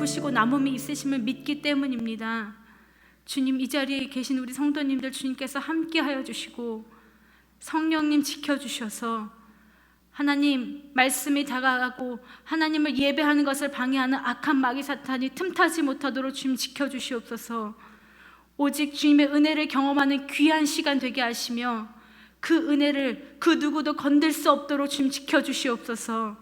아프시고 남음이 있으심을 믿기 때문입니다. 주님, 이 자리에 계신 우리 성도님들 주님께서 함께하여 주시고 성령님 지켜주셔서 하나님 말씀이 다가가고 하나님을 예배하는 것을 방해하는 악한 마귀 사탄이 틈타지 못하도록 주님 지켜주시옵소서. 오직 주님의 은혜를 경험하는 귀한 시간 되게 하시며 그 은혜를 그 누구도 건들 수 없도록 주님 지켜주시옵소서.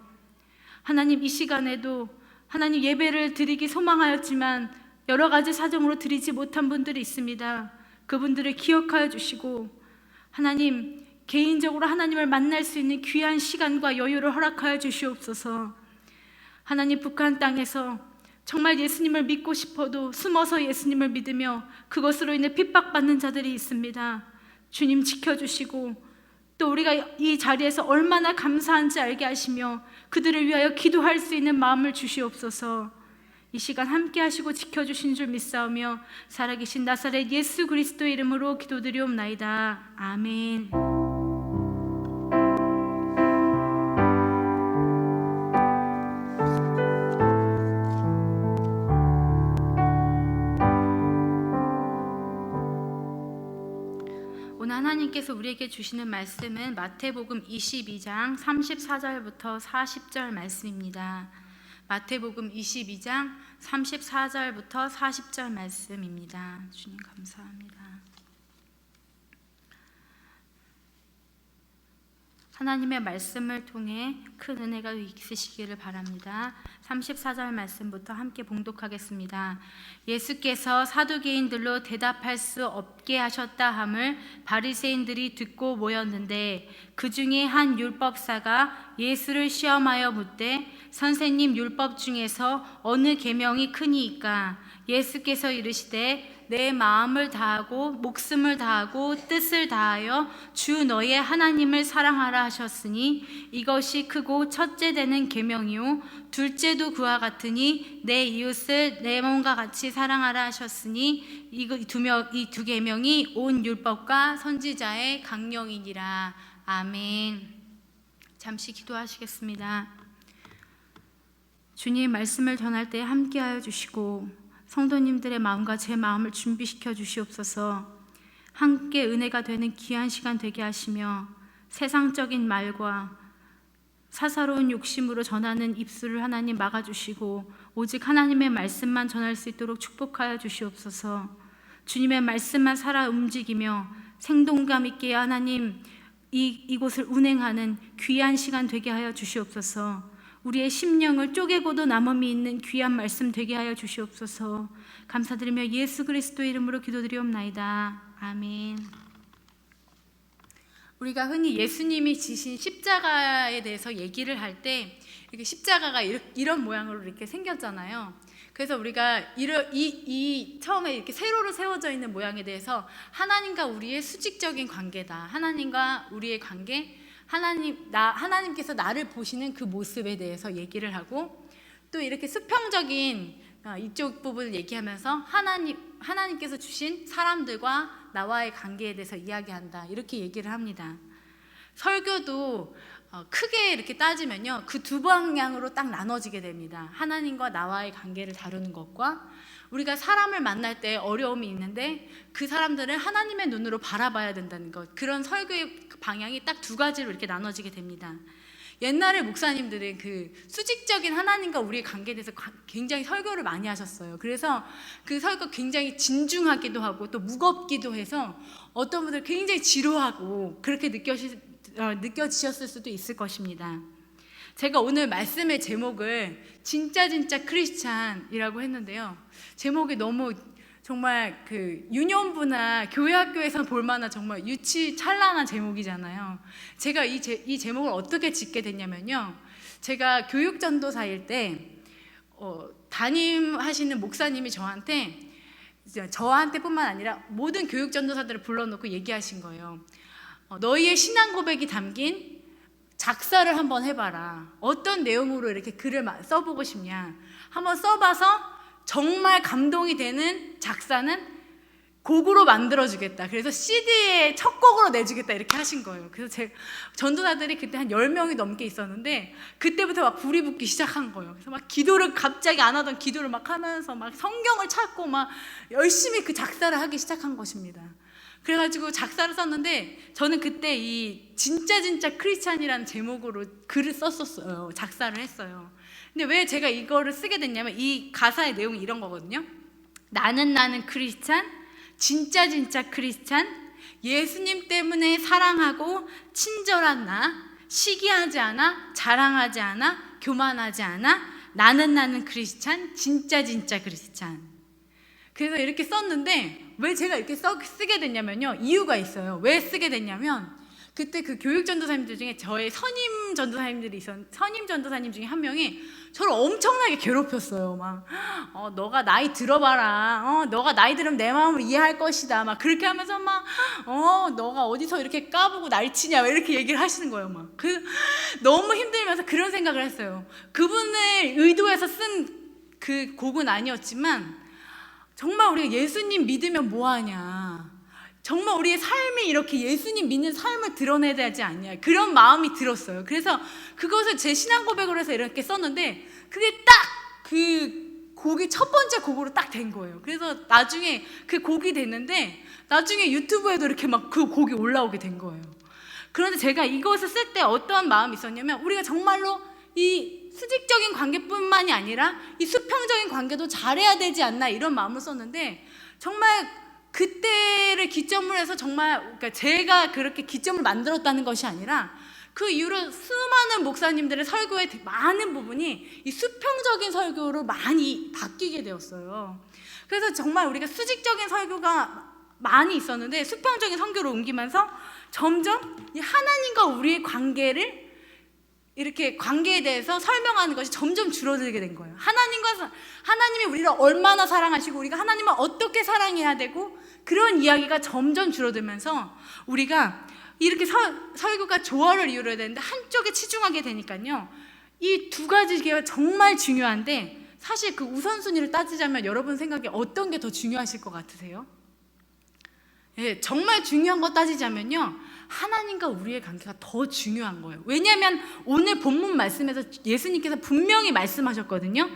하나님, 이 시간에도 하나님 예배를 드리기 소망하였지만 여러 가지 사정으로 드리지 못한 분들이 있습니다. 그분들을 기억하여 주시고 하나님, 개인적으로 하나님을 만날 수 있는 귀한 시간과 여유를 허락하여 주시옵소서. 하나님, 북한 땅에서 정말 예수님을 믿고 싶어도 숨어서 예수님을 믿으며 그것으로 인해 핍박받는 자들이 있습니다. 주님 지켜주시고 또 우리가 이 자리에서 얼마나 감사한지 알게 하시며 그들을 위하여 기도할 수 있는 마음을 주시옵소서. 이 시간 함께 하시고 지켜주신 줄 믿사오며 살아계신 나사렛 예수 그리스도의 이름으로 기도드리옵나이다. 아멘. 오늘 하나님께서 우리에게 주시는 말씀은 마태복음 22장 34절부터 40절 말씀입니다. 마태복음 22장 34절부터 40절 말씀입니다. 주님 감사합니다. 하나님의 말씀을 통해 큰 은혜가 있으시기를 바랍니다. 34절 말씀부터 함께 봉독하겠습니다. 예수께서 사두개인들로 대답할 수 없게 하셨다 함을 바리새인들이 듣고 모였는데 그 중에 한 율법사가 예수를 시험하여 묻되 선생님, 율법 중에서 어느 계명이 크니이까? 예수께서 이르시되 내 마음을 다하고 목숨을 다하고 뜻을 다하여 주 너의 하나님을 사랑하라 하셨으니 이것이 크고 첫째 되는 계명이요 둘째도 그와 같으니 내 이웃을 내 몸과 같이 사랑하라 하셨으니 이 두 계명이 온 율법과 선지자의 강령이니라. 아멘. 잠시 기도하시겠습니다. 주님, 말씀을 전할 때 함께하여 주시고 성도님들의 마음과 제 마음을 준비시켜 주시옵소서. 함께 은혜가 되는 귀한 시간 되게 하시며 세상적인 말과 사사로운 욕심으로 전하는 입술을 하나님 막아주시고 오직 하나님의 말씀만 전할 수 있도록 축복하여 주시옵소서. 주님의 말씀만 살아 움직이며 생동감 있게 하나님 이곳을 운행하는 귀한 시간 되게 하여 주시옵소서. 우리의 심령을 쪼개고도 남음이 있는 귀한 말씀 되게 하여 주시옵소서. 감사드리며 예수 그리스도의 이름으로 기도드리옵나이다. 아멘. 우리가 흔히 예수님이 지신 십자가에 대해서 얘기를 할 때 이렇게 십자가가 이런 모양으로 이렇게 생겼잖아요. 그래서 우리가 처음에 이렇게 세로로 세워져 있는 모양에 대해서 하나님과 우리의 수직적인 관계다. 하나님과 우리의 관계, 하나님께서 나를 보시는 그 모습에 대해서 얘기를 하고 또 이렇게 수평적인 이쪽 부분을 얘기하면서 하나님께서 주신 사람들과 나와의 관계에 대해서 이야기한다. 이렇게 얘기를 합니다. 설교도 크게 이렇게 따지면요, 그 두 방향으로 딱 나눠지게 됩니다. 하나님과 나와의 관계를 다루는 것과 우리가 사람을 만날 때 어려움이 있는데 그 사람들을 하나님의 눈으로 바라봐야 된다는 것, 그런 설교의 방향이 딱 두 가지로 이렇게 나눠지게 됩니다. 옛날에 목사님들은 그 수직적인 하나님과 우리의 관계에 대해서 굉장히 설교를 많이 하셨어요. 그래서 그 설교 굉장히 진중하기도 하고 또 무겁기도 해서 어떤 분들 굉장히 지루하고 그렇게 느껴지셨을 수도 있을 것입니다. 제가 오늘 말씀의 제목을 진짜 크리스찬이라고 했는데요, 제목이 너무 정말 그 유년부나 교회 학교에서 볼만한 정말 유치찬란한 제목이잖아요. 제가 이 제목을 어떻게 짓게 됐냐면요, 제가 교육전도사일 때 담임하시는 목사님이 저한테뿐만 아니라 모든 교육전도사들을 불러놓고 얘기하신 거예요. 너희의 신앙 고백이 담긴 작사를 한번 해봐라. 어떤 내용으로 이렇게 글을 써보고 싶냐. 한번 써봐서 정말 감동이 되는 작사는 곡으로 만들어주겠다. 그래서 CD의 첫 곡으로 내주겠다. 이렇게 하신 거예요. 그래서 제 전도사들이 그때 한 10명이 넘게 있었는데 그때부터 막 불이 붙기 시작한 거예요. 그래서 막 기도를 갑자기 안 하던 기도를 막 하면서 막 성경을 찾고 막 열심히 그 작사를 하기 시작한 것입니다. 그래가지고 작사를 썼는데 저는 그때 이 진짜 크리스찬이라는 제목으로 글을 썼었어요. 작사를 했어요. 근데 왜 제가 이거를 쓰게 됐냐면 이 가사의 내용이 이런 거거든요. 나는 크리스찬, 진짜 크리스찬, 예수님 때문에 사랑하고 친절한 나, 시기하지 않아, 자랑하지 않아, 교만하지 않아, 나는 크리스찬, 진짜 크리스찬. 그래서 이렇게 썼는데 왜 제가 이렇게 쓰게 됐냐면요, 이유가 있어요. 왜 쓰게 됐냐면 그때 그 교육 전도사님들 중에 저의 선임 전도사님 중에 한 명이 저를 엄청나게 괴롭혔어요. 막 너가 나이 들어봐라. 너가 나이 들으면 내 마음을 이해할 것이다. 막 그렇게 하면서 막 너가 어디서 이렇게 까부고 날치냐 이렇게 얘기를 하시는 거예요. 막 너무 힘들면서 그런 생각을 했어요. 그분을 의도해서 쓴 그 곡은 아니었지만 정말 우리가 예수님 믿으면 뭐하냐, 정말 우리의 삶이 이렇게 예수님 믿는 삶을 드러내야 되지 않냐, 그런 마음이 들었어요. 그래서 그것을 제 신앙 고백으로 해서 이렇게 썼는데 그게 딱 그 곡이 첫 번째 곡으로 딱 된 거예요. 그래서 나중에 그 곡이 됐는데 나중에 유튜브에도 이렇게 막 그 곡이 올라오게 된 거예요. 그런데 제가 이것을 쓸 때 어떤 마음이 있었냐면 우리가 정말로 이 수직적인 관계뿐만이 아니라 이 수평적인 관계도 잘해야 되지 않나, 이런 마음을 썼는데 정말 그때를 기점으로 해서 정말 그러니까 제가 그렇게 기점을 만들었다는 것이 아니라 그 이후로 수많은 목사님들의 설교의 많은 부분이 이 수평적인 설교로 많이 바뀌게 되었어요. 그래서 정말 우리가 수직적인 설교가 많이 있었는데 수평적인 설교로 옮기면서 점점 이 하나님과 우리의 관계를 이렇게 관계에 대해서 설명하는 것이 점점 줄어들게 된 거예요. 하나님이 우리를 얼마나 사랑하시고 우리가 하나님을 어떻게 사랑해야 되고, 그런 이야기가 점점 줄어들면서 우리가 이렇게 설교가 조화를 이루어야 되는데 한쪽에 치중하게 되니까요, 이 두 가지가 정말 중요한데 사실 그 우선순위를 따지자면 여러분 생각에 어떤 게 더 중요하실 것 같으세요? 예, 정말 중요한 거 따지자면요, 하나님과 우리의 관계가 더 중요한 거예요. 왜냐하면 오늘 본문 말씀에서 예수님께서 분명히 말씀하셨거든요.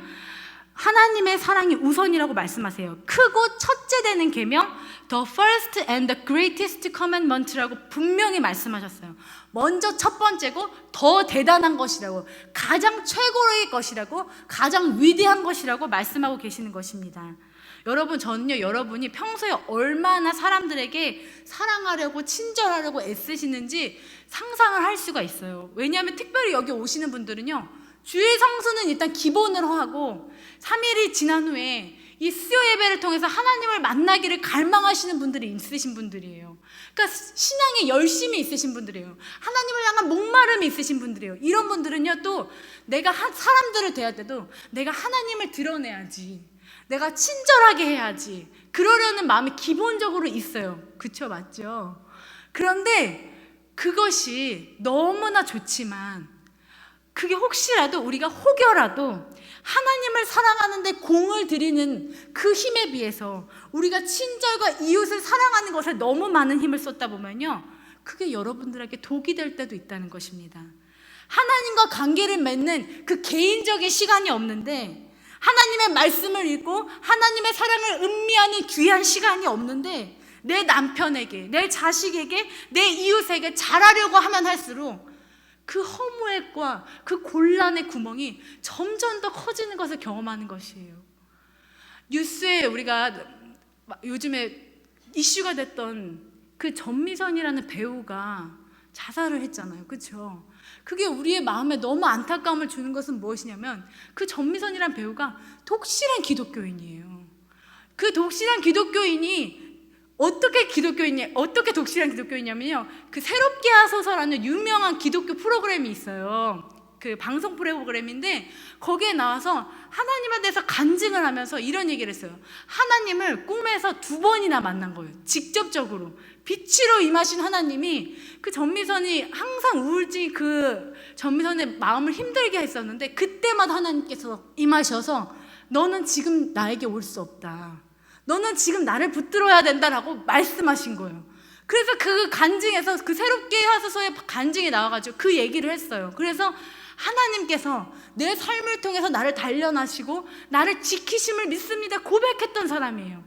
하나님의 사랑이 우선이라고 말씀하세요. 크고 첫째 되는 계명, the first and the greatest commandment라고 분명히 말씀하셨어요. 먼저 첫 번째고 더 대단한 것이라고, 가장 최고의 것이라고, 가장 위대한 것이라고 말씀하고 계시는 것입니다. 여러분, 저는요, 여러분이 평소에 얼마나 사람들에게 사랑하려고 친절하려고 애쓰시는지 상상을 할 수가 있어요. 왜냐하면 특별히 여기 오시는 분들은요, 주일 성수는 일단 기본으로 하고 3일이 지난 후에 이 수요 예배를 통해서 하나님을 만나기를 갈망하시는 분들이 있으신 분들이에요. 그러니까 신앙에 열심히 있으신 분들이에요. 하나님을 향한 목마름이 있으신 분들이에요. 이런 분들은요, 또 내가 사람들을 대할 때도 내가 하나님을 드러내야지, 내가 친절하게 해야지, 그러려는 마음이 기본적으로 있어요. 그쵸? 맞죠? 그런데 그것이 너무나 좋지만 그게 혹시라도 우리가 혹여라도 하나님을 사랑하는데 공을 들이는 그 힘에 비해서 우리가 친절과 이웃을 사랑하는 것에 너무 많은 힘을 쏟다 보면요, 그게 여러분들에게 독이 될 때도 있다는 것입니다. 하나님과 관계를 맺는 그 개인적인 시간이 없는데, 하나님의 말씀을 읽고 하나님의 사랑을 음미하는 귀한 시간이 없는데, 내 남편에게, 내 자식에게, 내 이웃에게 잘하려고 하면 할수록 그 허무함과 그 곤란의 구멍이 점점 더 커지는 것을 경험하는 것이에요. 뉴스에 우리가 요즘에 이슈가 됐던 그 전미선이라는 배우가 자살을 했잖아요. 그렇죠? 그게 우리의 마음에 너무 안타까움을 주는 것은 무엇이냐면 그 전미선이라는 배우가 독실한 기독교인이에요. 그 독실한 기독교인이 어떻게 독실한 기독교이냐면요, 그 새롭게 하소서라는 유명한 기독교 프로그램이 있어요. 그 방송 프로그램인데 거기에 나와서 하나님에 대해서 간증을 하면서 이런 얘기를 했어요. 하나님을 꿈에서 2번이나 만난 거예요. 직접적으로 빛으로 임하신 하나님이 그 전미선이 항상 우울증이 그 전미선의 마음을 힘들게 했었는데 그때마다 하나님께서 임하셔서 너는 지금 나에게 올 수 없다, 너는 지금 나를 붙들어야 된다라고 말씀하신 거예요. 그래서 그 간증에서, 그 새롭게 하소서의 간증이 나와가지고 그 얘기를 했어요. 그래서 하나님께서 내 삶을 통해서 나를 단련하시고 나를 지키심을 믿습니다 고백했던 사람이에요.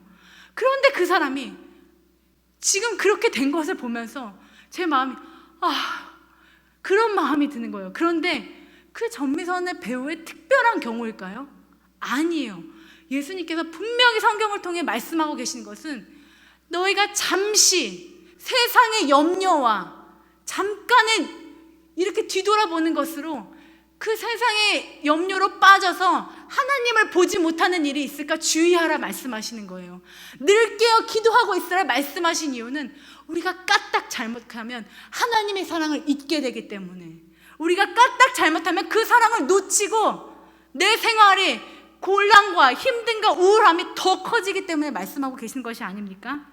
그런데 그 사람이 지금 그렇게 된 것을 보면서 제 마음이 그런 마음이 드는 거예요. 그런데 그 전미선의 배우의 특별한 경우일까요? 아니에요. 예수님께서 분명히 성경을 통해 말씀하고 계신 것은 너희가 잠시 세상의 염려와 잠깐의 이렇게 뒤돌아보는 것으로 그 세상의 염려로 빠져서 하나님을 보지 못하는 일이 있을까 주의하라 말씀하시는 거예요. 늘 깨어 기도하고 있으라 말씀하신 이유는 우리가 까딱 잘못하면 하나님의 사랑을 잊게 되기 때문에, 우리가 까딱 잘못하면 그 사랑을 놓치고 내 생활이 곤란과 힘듦과 우울함이 더 커지기 때문에 말씀하고 계신 것이 아닙니까?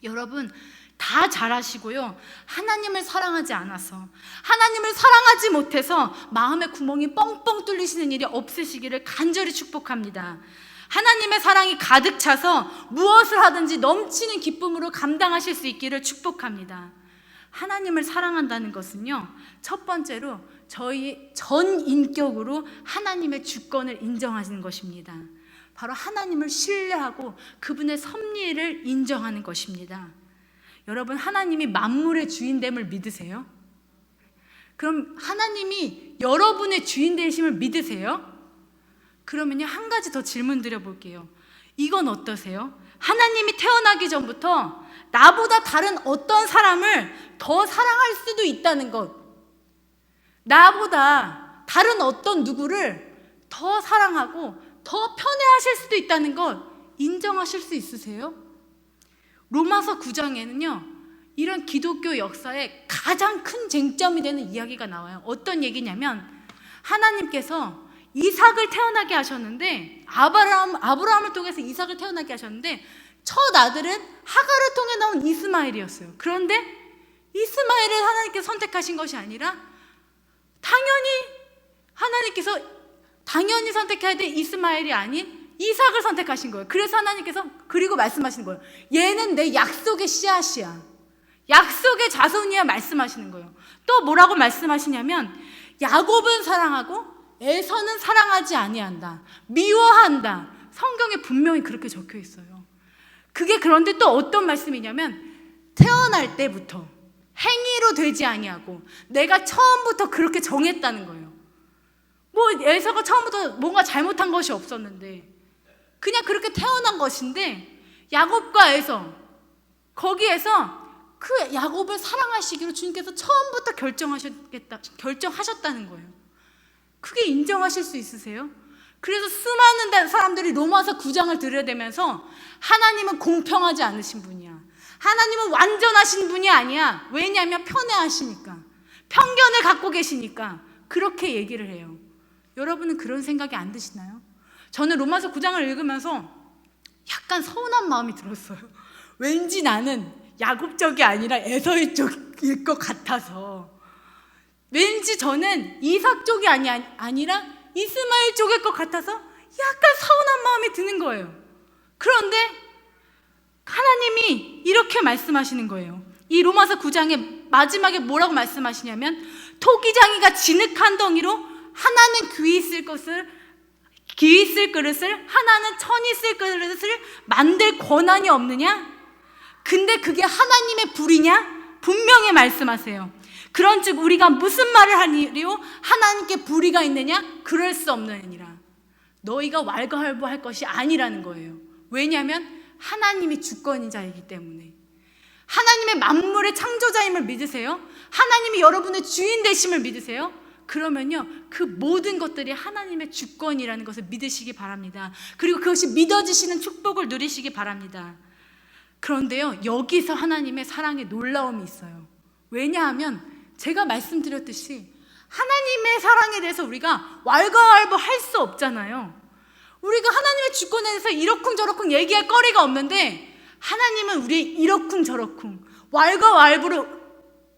여러분 다 잘하시고요, 하나님을 사랑하지 않아서, 하나님을 사랑하지 못해서 마음의 구멍이 뻥뻥 뚫리시는 일이 없으시기를 간절히 축복합니다. 하나님의 사랑이 가득 차서 무엇을 하든지 넘치는 기쁨으로 감당하실 수 있기를 축복합니다. 하나님을 사랑한다는 것은요, 첫 번째로 저희 전 인격으로 하나님의 주권을 인정하는 것입니다. 바로 하나님을 신뢰하고 그분의 섭리를 인정하는 것입니다. 여러분 하나님이 만물의 주인됨을 믿으세요? 그럼 하나님이 여러분의 주인 되심을 믿으세요? 그러면요, 한 가지 더 질문 드려볼게요. 이건 어떠세요? 하나님이 태어나기 전부터 나보다 다른 어떤 사람을 더 사랑할 수도 있다는 것, 나보다 다른 어떤 누구를 더 사랑하고 더 편애하실 수도 있다는 것 인정하실 수 있으세요? 로마서 9장에는요 이런 기독교 역사의 가장 큰 쟁점이 되는 이야기가 나와요. 어떤 얘기냐면 하나님께서 이삭을 태어나게 하셨는데, 아브라함을 통해서 이삭을 태어나게 하셨는데 첫 아들은 하갈을 통해 나온 이스마엘이었어요. 그런데 이스마엘을 하나님께서 선택하신 것이 아니라 하나님께서 당연히 선택해야 될 이스마엘이 아닌 이삭을 선택하신 거예요. 그래서 하나님께서 그리고 말씀하시는 거예요. 얘는 내 약속의 씨앗이야, 약속의 자손이야 말씀하시는 거예요. 또 뭐라고 말씀하시냐면 야곱은 사랑하고 에서는 사랑하지 아니한다, 미워한다. 성경에 분명히 그렇게 적혀 있어요. 그게 그런데 또 어떤 말씀이냐면 태어날 때부터 행위로 되지 아니하고 내가 처음부터 그렇게 정했다는 거예요. 뭐 에서가 처음부터 뭔가 잘못한 것이 없었는데 그냥 그렇게 태어난 것인데, 야곱과 에서 거기에서 그 야곱을 사랑하시기로 주님께서 처음부터 결정하셨다는 거예요. 그게 인정하실 수 있으세요? 그래서 수많은 사람들이 로마서 9장을 들여대면서 하나님은 공평하지 않으신 분이야, 하나님은 완전하신 분이 아니야, 왜냐하면 편애하시니까, 편견을 갖고 계시니까 그렇게 얘기를 해요. 여러분은 그런 생각이 안 드시나요? 저는 로마서 9장을 읽으면서 약간 서운한 마음이 들었어요. 왠지 나는 야곱 쪽이 아니라 에서의 쪽일 것 같아서, 왠지 저는 이삭 쪽이 아니라 이스마엘 쪽일 것 같아서 약간 서운한 마음이 드는 거예요. 그런데 하나님이 이렇게 말씀하시는 거예요. 이 로마서 9장의 마지막에 뭐라고 말씀하시냐면 토기장이가 진흙한 덩이로 하나는 귀 있을 그릇을, 하나는 천이 쓸 그릇을 만들 권한이 없느냐? 근데 그게 하나님의 불이냐? 분명히 말씀하세요. 그런즉 우리가 무슨 말을 하리요? 하나님께 불의가 있느냐? 그럴 수 없느니라. 너희가 왈가왈부할 것이 아니라는 거예요. 왜냐하면 하나님이 주권자이기 때문에. 하나님의 만물의 창조자임을 믿으세요? 하나님이 여러분의 주인 되심을 믿으세요? 그러면요, 그 모든 것들이 하나님의 주권이라는 것을 믿으시기 바랍니다. 그리고 그것이 믿어지시는 축복을 누리시기 바랍니다. 그런데요, 여기서 하나님의 사랑의 놀라움이 있어요. 왜냐하면 제가 말씀드렸듯이 하나님의 사랑에 대해서 우리가 왈가왈부 할 수 없잖아요. 우리가 하나님의 주권에 대해서 이러쿵저러쿵 얘기할 거리가 없는데 하나님은 우리의 이러쿵저러쿵 왈가왈부를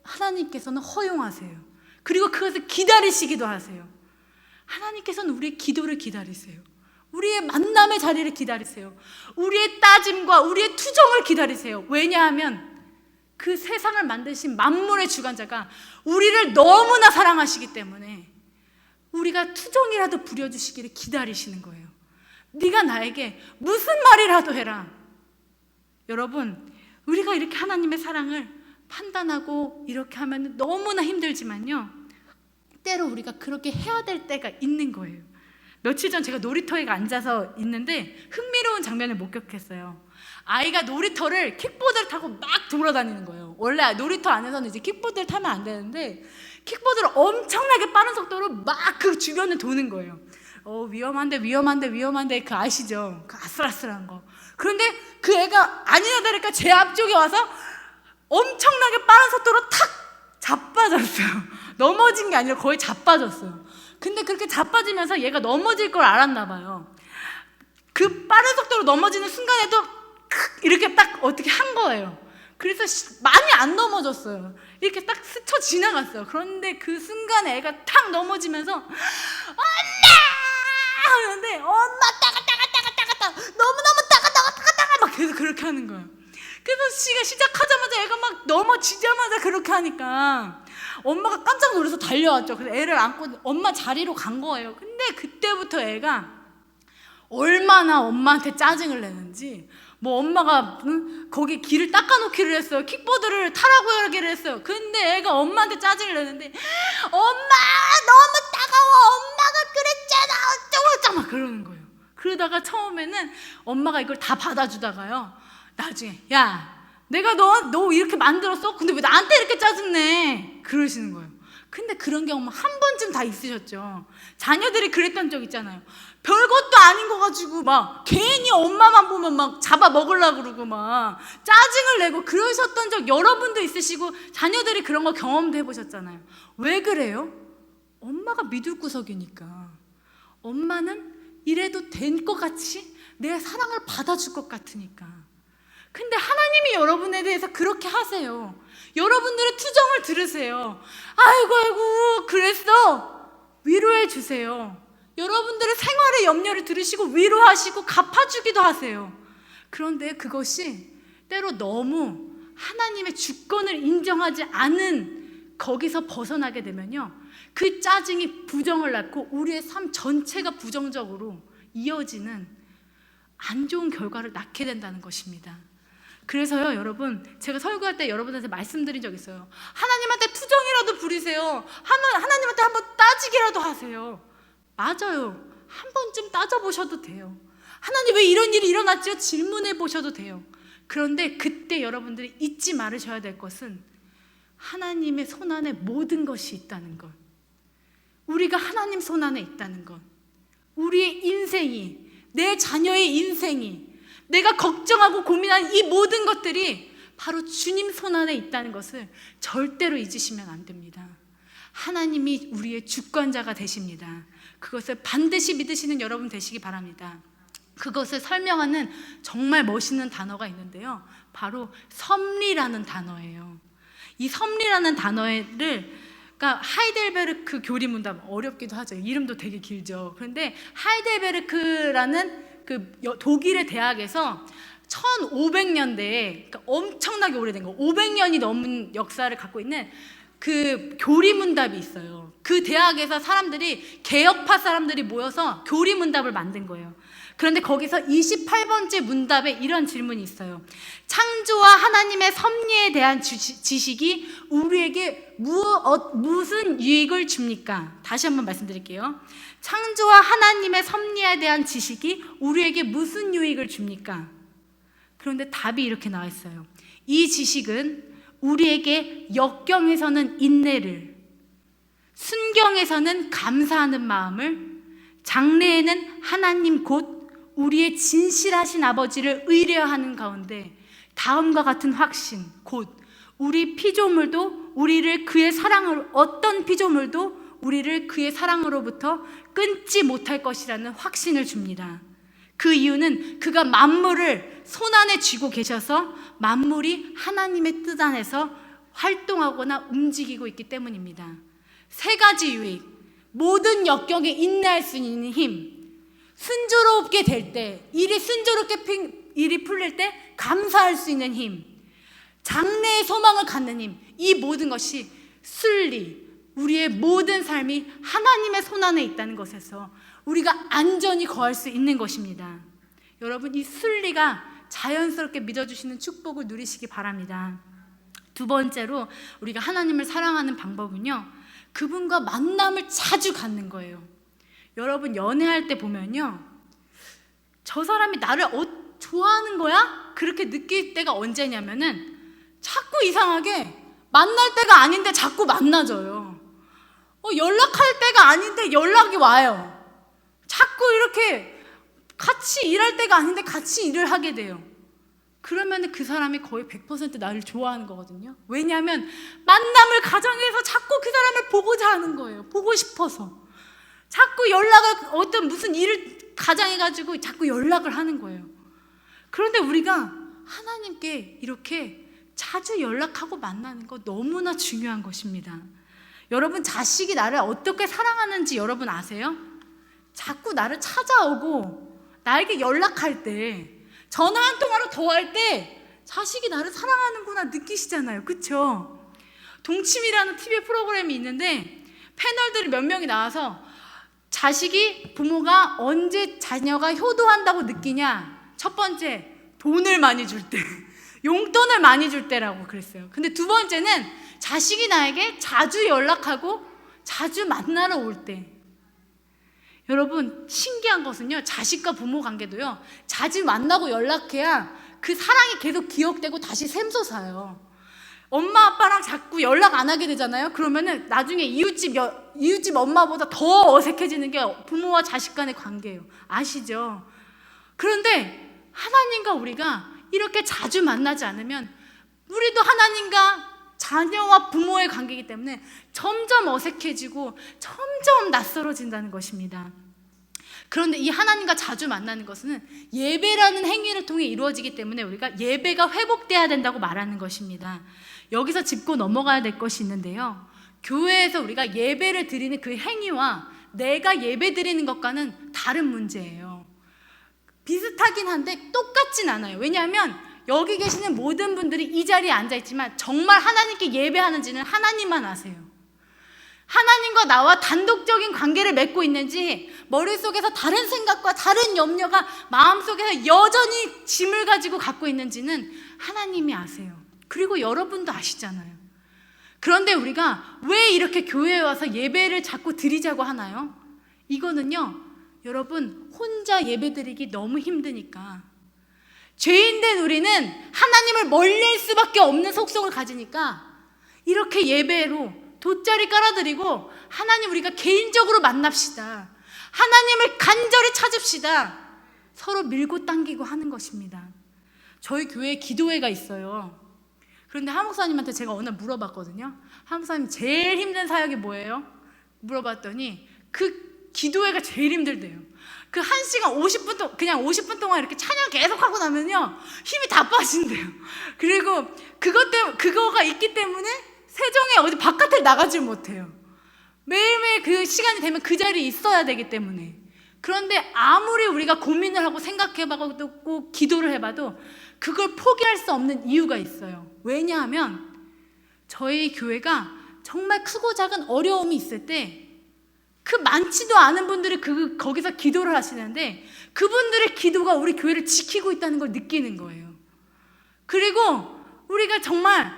하나님께서는 허용하세요. 그리고 그것을 기다리시기도 하세요. 하나님께서는 우리의 기도를 기다리세요. 우리의 만남의 자리를 기다리세요. 우리의 따짐과 우리의 투정을 기다리세요. 왜냐하면 그 세상을 만드신 만물의 주관자가 우리를 너무나 사랑하시기 때문에 우리가 투정이라도 부려주시기를 기다리시는 거예요. 네가 나에게 무슨 말이라도 해라. 여러분, 우리가 이렇게 하나님의 사랑을 판단하고 이렇게 하면 너무나 힘들지만요, 때로 우리가 그렇게 해야 될 때가 있는 거예요. 며칠 전 제가 놀이터에 앉아서 있는데 흥미로운 장면을 목격했어요. 아이가 놀이터를 킥보드를 타고 막 돌아다니는 거예요. 원래 놀이터 안에서는 이제 킥보드를 타면 안 되는데 킥보드를 엄청나게 빠른 속도로 막 그 주변을 도는 거예요. 위험한데 그 아시죠? 그 아슬아슬한 거. 그런데 그 애가 아니나 다를까 제 앞쪽에 와서 엄청나게 빠른 속도로 탁 자빠졌어요. 넘어진 게 아니라 거의 자빠졌어요. 근데 그렇게 자빠지면서 얘가 넘어질 걸 알았나 봐요. 그 빠른 속도로 넘어지는 순간에도 이렇게 딱 어떻게 한 거예요. 그래서 많이 안 넘어졌어요. 이렇게 딱 스쳐 지나갔어요. 그런데 그 순간에 애가 탁 넘어지면서 엄마! 하는데 엄마 따가 너무너무 따가 막 계속 그렇게 하는 거예요. 그래서 시가 시작하자마자 애가 막 넘어지자마자 그렇게 하니까 엄마가 깜짝 놀라서 달려왔죠. 그래서 애를 안고 엄마 자리로 간 거예요. 근데 그때부터 애가 얼마나 엄마한테 짜증을 내는지, 뭐 엄마가 거기 길을 닦아놓기를 했어요. 킥보드를 타라고 하기를 했어요. 근데 애가 엄마한테 짜증을 내는데 엄마 너무 따가워, 엄마가 그랬잖아, 어쩌고 막 그러는 거예요. 그러다가 처음에는 엄마가 이걸 다 받아주다가요, 나중에 야 내가 너 이렇게 만들었어? 근데 왜 나한테 이렇게 짜증내? 그러시는 거예요. 근데 그런 경우 한 번쯤 다 있으셨죠. 자녀들이 그랬던 적 있잖아요. 별것도 아닌 거 가지고 막 괜히 엄마만 보면 막 잡아 먹으려고 그러고 막 짜증을 내고 그러셨던 적 여러분도 있으시고 자녀들이 그런 거 경험도 해보셨잖아요. 왜 그래요? 엄마가 믿을 구석이니까. 엄마는 이래도 된 것 같이 내 사랑을 받아줄 것 같으니까. 근데 하나님이 여러분에 대해서 그렇게 하세요. 여러분들의 투정을 들으세요. 아이고 그랬어, 위로해 주세요. 여러분들의 생활의 염려를 들으시고 위로하시고 갚아주기도 하세요. 그런데 그것이 때로 너무 하나님의 주권을 인정하지 않은 거기서 벗어나게 되면요, 그 짜증이 부정을 낳고 우리의 삶 전체가 부정적으로 이어지는 안 좋은 결과를 낳게 된다는 것입니다. 그래서요, 여러분, 제가 설교할 때 여러분한테 말씀드린 적 있어요. 하나님한테 투정이라도 부리세요. 하나님한테 한번 따지기라도 하세요. 맞아요. 한 번쯤 따져보셔도 돼요. 하나님 왜 이런 일이 일어났지요? 질문해 보셔도 돼요. 그런데 그때 여러분들이 잊지 말으셔야 될 것은 하나님의 손안에 모든 것이 있다는 것. 우리가 하나님 손안에 있다는 것. 우리의 인생이, 내 자녀의 인생이, 내가 걱정하고 고민하는 이 모든 것들이 바로 주님 손안에 있다는 것을 절대로 잊으시면 안 됩니다. 하나님이 우리의 주권자가 되십니다. 그것을 반드시 믿으시는 여러분 되시기 바랍니다. 그것을 설명하는 정말 멋있는 단어가 있는데요, 바로 섭리라는 단어예요. 이 섭리라는 단어를 하이델베르크 교리문답, 어렵기도 하죠. 이름도 되게 길죠. 그런데 하이델베르크라는 그 독일의 대학에서 1500년대에, 그러니까 엄청나게 오래된 거, 500년이 넘은 역사를 갖고 있는 그 교리문답이 있어요. 그 대학에서 사람들이, 개혁파 사람들이 모여서 교리문답을 만든 거예요. 그런데 거기서 28번째 문답에 이런 질문이 있어요. 창조와 하나님의 섭리에 대한 지식이 우리에게 무슨 유익을 줍니까? 다시 한번 말씀드릴게요. 창조와 하나님의 섭리에 대한 지식이 우리에게 무슨 유익을 줍니까? 그런데 답이 이렇게 나와 있어요. 이 지식은 우리에게 역경에서는 인내를, 순경에서는 감사하는 마음을, 장래에는 하나님 곧 우리의 진실하신 아버지를 의뢰하는 가운데 다음과 같은 확신, 곧 우리 피조물도 우리를 그의 사랑으로, 어떤 피조물도 우리를 그의 사랑으로부터 끊지 못할 것이라는 확신을 줍니다. 그 이유는 그가 만물을 손안에 쥐고 계셔서 만물이 하나님의 뜻 안에서 활동하거나 움직이고 있기 때문입니다. 세 가지 유익: 모든 역경에 인내할 수 있는 힘, 순조롭게 될 때, 일이 풀릴 때 감사할 수 있는 힘, 장래의 소망을 갖는 힘, 이 모든 것이 순리, 우리의 모든 삶이 하나님의 손안에 있다는 것에서 우리가 안전히 거할 수 있는 것입니다. 여러분, 이 순리가 자연스럽게 믿어주시는 축복을 누리시기 바랍니다. 두 번째로 우리가 하나님을 사랑하는 방법은요, 그분과 만남을 자주 갖는 거예요. 여러분, 연애할 때 보면요, 저 사람이 나를 좋아하는 거야? 그렇게 느낄 때가 언제냐면은 자꾸 이상하게 만날 때가 아닌데 자꾸 만나져요. 연락할 때가 아닌데 연락이 와요. 자꾸 이렇게 같이 일할 때가 아닌데 같이 일을 하게 돼요. 그러면 그 사람이 거의 100% 나를 좋아하는 거거든요. 왜냐하면 만남을 가정해서 자꾸 그 사람을 보고자 하는 거예요. 보고 싶어서. 자꾸 연락을, 무슨 일을 가장해가지고 자꾸 연락을 하는 거예요. 그런데 우리가 하나님께 이렇게 자주 연락하고 만나는 거 너무나 중요한 것입니다. 여러분, 자식이 나를 어떻게 사랑하는지 여러분 아세요? 자꾸 나를 찾아오고 나에게 연락할 때, 전화 한 통화로 더 할 때 자식이 나를 사랑하는구나 느끼시잖아요. 그쵸? 동침이라는 TV 프로그램이 있는데 패널들이 몇 명이 나와서 자식이 부모가 언제 자녀가 효도한다고 느끼냐, 첫 번째 돈을 많이 줄 때, 용돈을 많이 줄 때라고 그랬어요. 근데 두 번째는 자식이 나에게 자주 연락하고 자주 만나러 올 때. 여러분, 신기한 것은요, 자식과 부모 관계도요, 자주 만나고 연락해야 그 사랑이 계속 기억되고 다시 샘솟아요. 엄마 아빠랑 자꾸 연락 안 하게 되잖아요. 그러면은 나중에 이웃집 엄마보다 더 어색해지는 게 부모와 자식 간의 관계예요. 아시죠? 그런데 하나님과 우리가 이렇게 자주 만나지 않으면 우리도 하나님과 자녀와 부모의 관계이기 때문에 점점 어색해지고 점점 낯설어진다는 것입니다. 그런데 이 하나님과 자주 만나는 것은 예배라는 행위를 통해 이루어지기 때문에 우리가 예배가 회복돼야 된다고 말하는 것입니다. 여기서 짚고 넘어가야 될 것이 있는데요, 교회에서 우리가 예배를 드리는 그 행위와 내가 예배 드리는 것과는 다른 문제예요. 비슷하긴 한데 똑같진 않아요. 왜냐하면 여기 계시는 모든 분들이 이 자리에 앉아있지만 정말 하나님께 예배하는지는 하나님만 아세요. 하나님과 나와 단독적인 관계를 맺고 있는지, 머릿속에서 다른 생각과 다른 염려가 마음속에서 여전히 짐을 가지고 갖고 있는지는 하나님이 아세요. 그리고 여러분도 아시잖아요. 그런데 우리가 왜 이렇게 교회에 와서 예배를 자꾸 드리자고 하나요? 이거는요, 여러분, 혼자 예배드리기 너무 힘드니까, 죄인된 우리는 하나님을 멀리할 수밖에 없는 속성을 가지니까 이렇게 예배로 돗자리 깔아드리고, 하나님 우리가 개인적으로 만납시다, 하나님을 간절히 찾읍시다, 서로 밀고 당기고 하는 것입니다. 저희 교회에 기도회가 있어요. 그런데 한 목사님한테 제가 어느 날 물어봤거든요. 한 목사님, 제일 힘든 사역이 뭐예요? 물어봤더니 그 기도회가 제일 힘들대요. 그 1시간 50분 동안, 그냥 50분 동안 이렇게 찬양 계속 하고 나면요, 힘이 다 빠진대요. 그리고 그거가 있기 때문에 세종에 어디 바깥을 나가질 못해요. 매일매일 그 시간이 되면 그 자리에 있어야 되기 때문에. 그런데 아무리 우리가 고민을 하고 생각해봐도 기도를 해봐도 그걸 포기할 수 없는 이유가 있어요. 왜냐하면 저희 교회가 정말 크고 작은 어려움이 있을 때 그 많지도 않은 분들이 거기서 기도를 하시는데 그분들의 기도가 우리 교회를 지키고 있다는 걸 느끼는 거예요. 그리고 우리가 정말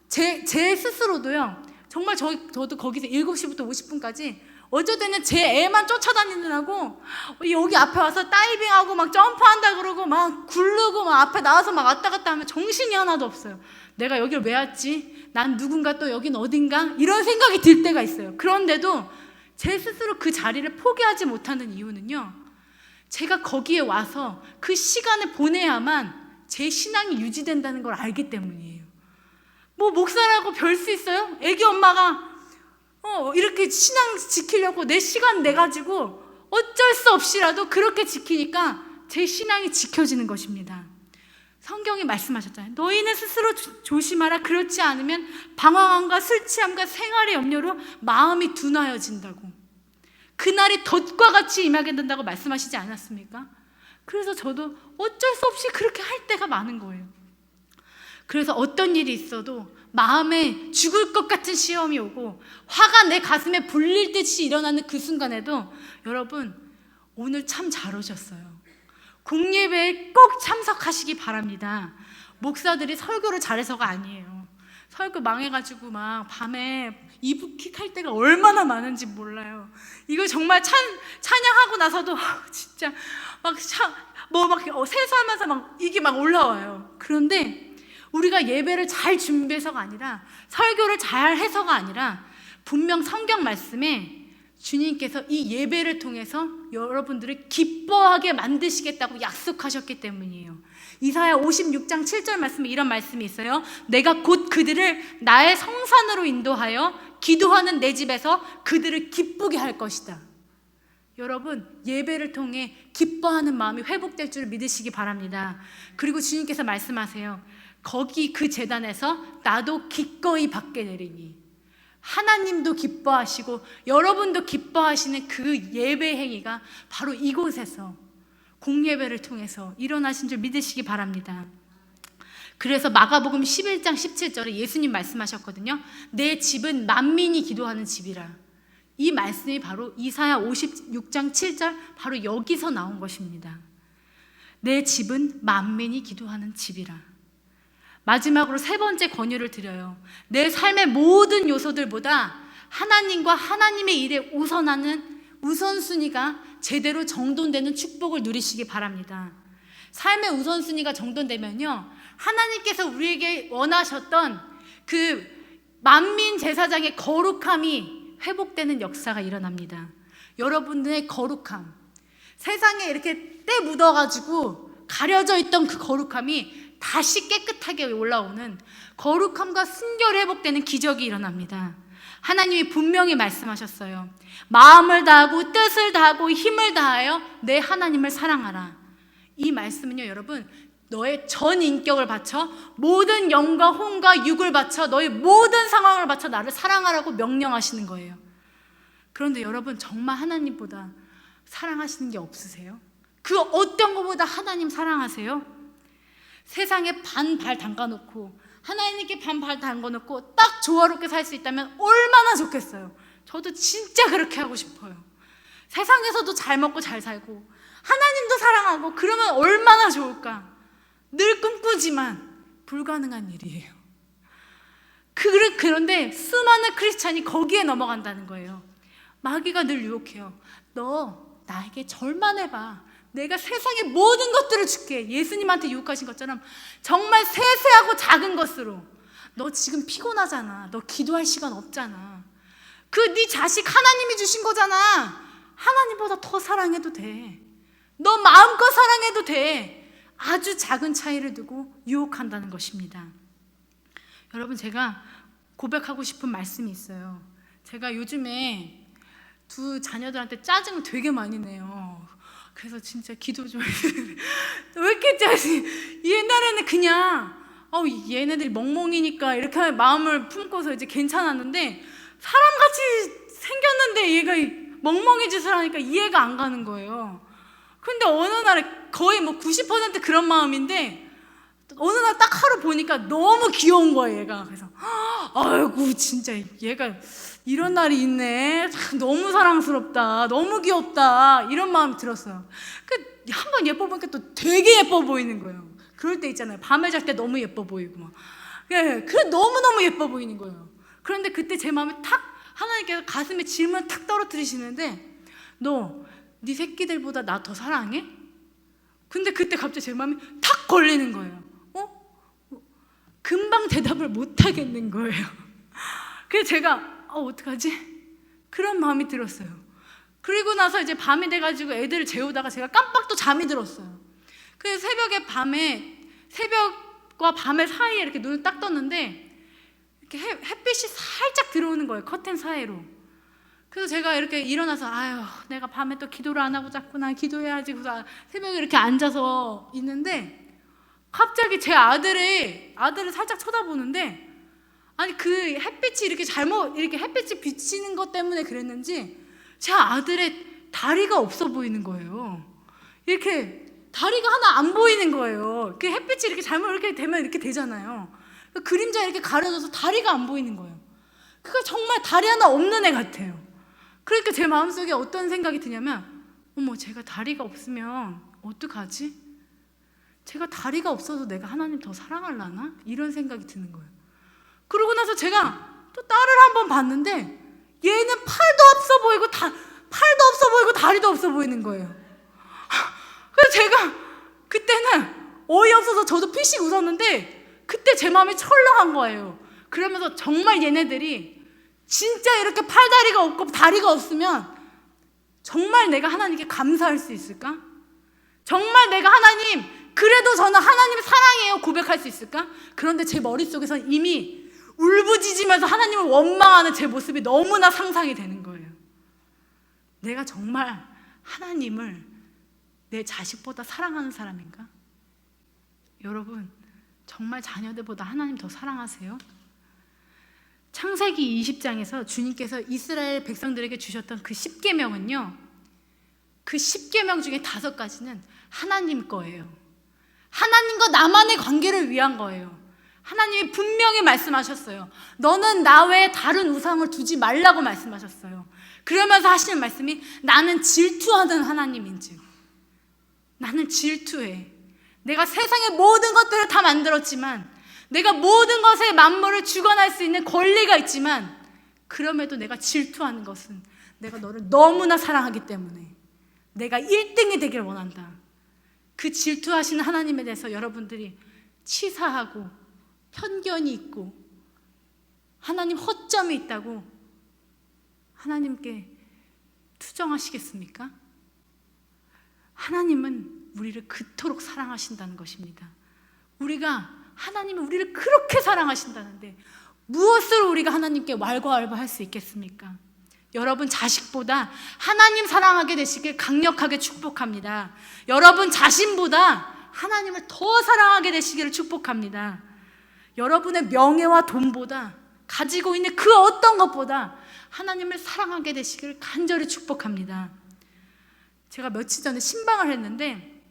제 스스로도요, 정말 저도 거기서 7시부터 50분까지 어쩔 때는 제 애만 쫓아다니느라고 여기 앞에 와서 다이빙하고 막 점프한다 그러고 막 굴르고 막 앞에 나와서 막 왔다 갔다 하면 정신이 하나도 없어요. 내가 여기를 왜 왔지? 난 누군가, 또 여긴 어딘가? 이런 생각이 들 때가 있어요. 그런데도 제 스스로 그 자리를 포기하지 못하는 이유는요, 제가 거기에 와서 그 시간을 보내야만 제 신앙이 유지된다는 걸 알기 때문이에요. 뭐 목사라고 별 수 있어요? 애기 엄마가 이렇게 신앙 지키려고 내 시간 내가지고 어쩔 수 없이라도 그렇게 지키니까 제 신앙이 지켜지는 것입니다. 성경이 말씀하셨잖아요. 너희는 스스로 조심하라. 그렇지 않으면 방황함과 술 취함과 생활의 염려로 마음이 둔하여진다고. 그날이 덫과 같이 임하게 된다고 말씀하시지 않았습니까? 그래서 저도 어쩔 수 없이 그렇게 할 때가 많은 거예요. 그래서 어떤 일이 있어도 마음에 죽을 것 같은 시험이 오고 화가 내 가슴에 불릴 듯이 일어나는 그 순간에도 여러분, 오늘 참 잘 오셨어요. 공예배에 꼭 참석하시기 바랍니다. 목사들이 설교를 잘해서가 아니에요. 설교 망해가지고 막 밤에 이브킥 할 때가 얼마나 많은지 몰라요. 이거 정말 찬양하고 나서도 진짜 막 세수하면서 막 이게 막 올라와요. 그런데 우리가 예배를 잘 준비해서가 아니라, 설교를 잘 해서가 아니라, 분명 성경 말씀에 주님께서 이 예배를 통해서 여러분들을 기뻐하게 만드시겠다고 약속하셨기 때문이에요. 이사야 56장 7절 말씀에 이런 말씀이 있어요. 내가 곧 그들을 나의 성산으로 인도하여 기도하는 내 집에서 그들을 기쁘게 할 것이다. 여러분, 예배를 통해 기뻐하는 마음이 회복될 줄 믿으시기 바랍니다. 그리고 주님께서 말씀하세요. 거기 그 제단에서 나도 기꺼이 받게 되리니. 하나님도 기뻐하시고 여러분도 기뻐하시는 그 예배 행위가 바로 이곳에서 공예배를 통해서 일어나신 줄 믿으시기 바랍니다. 그래서 마가복음 11장 17절에 예수님 말씀하셨거든요. 내 집은 만민이 기도하는 집이라. 이 말씀이 바로 이사야 56장 7절 바로 여기서 나온 것입니다. 내 집은 만민이 기도하는 집이라. 마지막으로 세 번째 권유를 드려요. 내 삶의 모든 요소들보다 하나님과 하나님의 일에 우선순위가 제대로 정돈되는 축복을 누리시기 바랍니다. 삶의 우선순위가 정돈되면요, 하나님께서 우리에게 원하셨던 그 만민 제사장의 거룩함이 회복되는 역사가 일어납니다. 여러분들의 거룩함, 세상에 이렇게 때 묻어가지고 가려져 있던 그 거룩함이 다시 깨끗하게 올라오는, 거룩함과 순결이 회복되는 기적이 일어납니다. 하나님이 분명히 말씀하셨어요. 마음을 다하고 뜻을 다하고 힘을 다하여 내 하나님을 사랑하라. 이 말씀은요, 여러분, 너의 전 인격을 바쳐, 모든 영과 혼과 육을 바쳐, 너의 모든 상황을 바쳐 나를 사랑하라고 명령하시는 거예요. 그런데 여러분, 정말 하나님보다 사랑하시는 게 없으세요? 그 어떤 것보다 하나님 사랑하세요? 세상에 반발 담가놓고 하나님께 반발 담가놓고 딱 조화롭게 살 수 있다면 얼마나 좋겠어요. 저도 진짜 그렇게 하고 싶어요. 세상에서도 잘 먹고 잘 살고 하나님도 사랑하고 그러면 얼마나 좋을까. 늘 꿈꾸지만 불가능한 일이에요. 그런데 수많은 크리스찬이 거기에 넘어간다는 거예요. 마귀가 늘 유혹해요. 너 나에게 절만 해봐. 내가 세상의 모든 것들을 줄게. 예수님한테 유혹하신 것처럼 정말 세세하고 작은 것으로. 너 지금 피곤하잖아. 너 기도할 시간 없잖아. 그 네 자식 하나님이 주신 거잖아. 하나님보다 더 사랑해도 돼. 너 마음껏 사랑해도 돼. 아주 작은 차이를 두고 유혹한다는 것입니다. 여러분, 제가 고백하고 싶은 말씀이 있어요. 제가 요즘에 두 자녀들한테 짜증을 되게 많이 내요. 그래서 진짜 기도 좀 왜 이렇게 짜증. 옛날에는 그냥 얘네들이 멍멍이니까 이렇게 마음을 품고서 이제 괜찮았는데, 사람같이 생겼는데 얘가 멍멍이 짓을 하니까 이해가 안 가는 거예요. 근데 어느 날에 거의 뭐 90% 그런 마음인데, 어느 날 딱 하루 보니까 너무 귀여운 거예요, 얘가. 그래서 아이고 진짜 얘가 이런 날이 있네. 참 너무 사랑스럽다. 너무 귀엽다. 이런 마음이 들었어요. 한번 예뻐 보니까 또 되게 예뻐 보이는 거예요. 그럴 때 있잖아요. 밤에 잘 때 너무 예뻐 보이고 막. 너무너무 예뻐 보이는 거예요. 그런데 그때 제 마음에 탁 하나님께서 가슴에 질문을 탁 떨어뜨리시는데, 너 네 새끼들보다 나 더 사랑해? 근데 그때 갑자기 제 마음이 탁 걸리는 거예요. 금방 대답을 못 하겠는 거예요. 그래서 제가 어떡하지? 그런 마음이 들었어요. 그리고 나서 이제 밤이 돼가지고 애들을 재우다가 제가 깜빡 또 잠이 들었어요. 그래서 새벽과 밤의 사이에 이렇게 눈을 딱 떴는데, 이렇게 햇빛이 살짝 들어오는 거예요. 커튼 사이로. 그래서 제가 이렇게 일어나서 아유, 내가 밤에 또 기도를 안 하고 잤구나. 기도해야지. 그래서 새벽에 이렇게 앉아서 있는데, 갑자기 제 아들을 살짝 쳐다보는데, 아니 그 햇빛이 이렇게 햇빛이 비치는 것 때문에 그랬는지 제 아들의 다리가 없어 보이는 거예요. 이렇게 다리가 하나 안 보이는 거예요. 그 햇빛이 이렇게 잘못 이렇게 되면 이렇게 되잖아요. 그림자 이렇게 가려져서 다리가 안 보이는 거예요. 그거 정말 다리 하나 없는 애 같아요. 그러니까 제 마음속에 어떤 생각이 드냐면, 어머, 제가 다리가 없으면 어떡하지? 제가 다리가 없어서 내가 하나님 더 사랑하려나? 이런 생각이 드는 거예요. 그러고 나서 제가 또 딸을 한번 봤는데 얘는 팔도 없어 보이고 팔도 없어 보이고 다리도 없어 보이는 거예요. 그래서 제가 그때는 어이없어서 저도 피식 웃었는데 그때 제 마음이 철렁한 거예요. 그러면서 정말 얘네들이 진짜 이렇게 팔다리가 없고 다리가 없으면 정말 내가 하나님께 감사할 수 있을까? 정말 내가 하나님, 그래도 저는 하나님 사랑해요 고백할 수 있을까? 그런데 제 머릿속에선 이미 울부짖으면서 하나님을 원망하는 제 모습이 너무나 상상이 되는 거예요. 내가 정말 하나님을 내 자식보다 사랑하는 사람인가? 여러분, 정말 자녀들보다 하나님 더 사랑하세요? 창세기 20장에서 주님께서 이스라엘 백성들에게 주셨던 그 10계명은요, 그 10계명 중에 5가지는 하나님 거예요. 하나님과 나만의 관계를 위한 거예요. 하나님이 분명히 말씀하셨어요. 너는 나 외에 다른 우상을 두지 말라고 말씀하셨어요. 그러면서 하시는 말씀이, 나는 질투하는 하나님인즉, 나는 질투해. 내가 세상의 모든 것들을 다 만들었지만, 내가 모든 것에 만물을 주관할 수 있는 권리가 있지만, 그럼에도 내가 질투하는 것은 내가 너를 너무나 사랑하기 때문에 내가 1등이 되길 원한다. 그 질투하시는 하나님에 대해서 여러분들이 치사하고 편견이 있고 하나님 허점이 있다고 하나님께 투정하시겠습니까? 하나님은 우리를 그토록 사랑하신다는 것입니다. 하나님은 우리를 그렇게 사랑하신다는데 무엇을 우리가 하나님께 왈가왈부할 수 있겠습니까? 여러분 자식보다 하나님 사랑하게 되시길 강력하게 축복합니다. 여러분 자신보다 하나님을 더 사랑하게 되시기를 축복합니다. 여러분의 명예와 돈보다, 가지고 있는 그 어떤 것보다 하나님을 사랑하게 되시기를 간절히 축복합니다. 제가 며칠 전에 신방을 했는데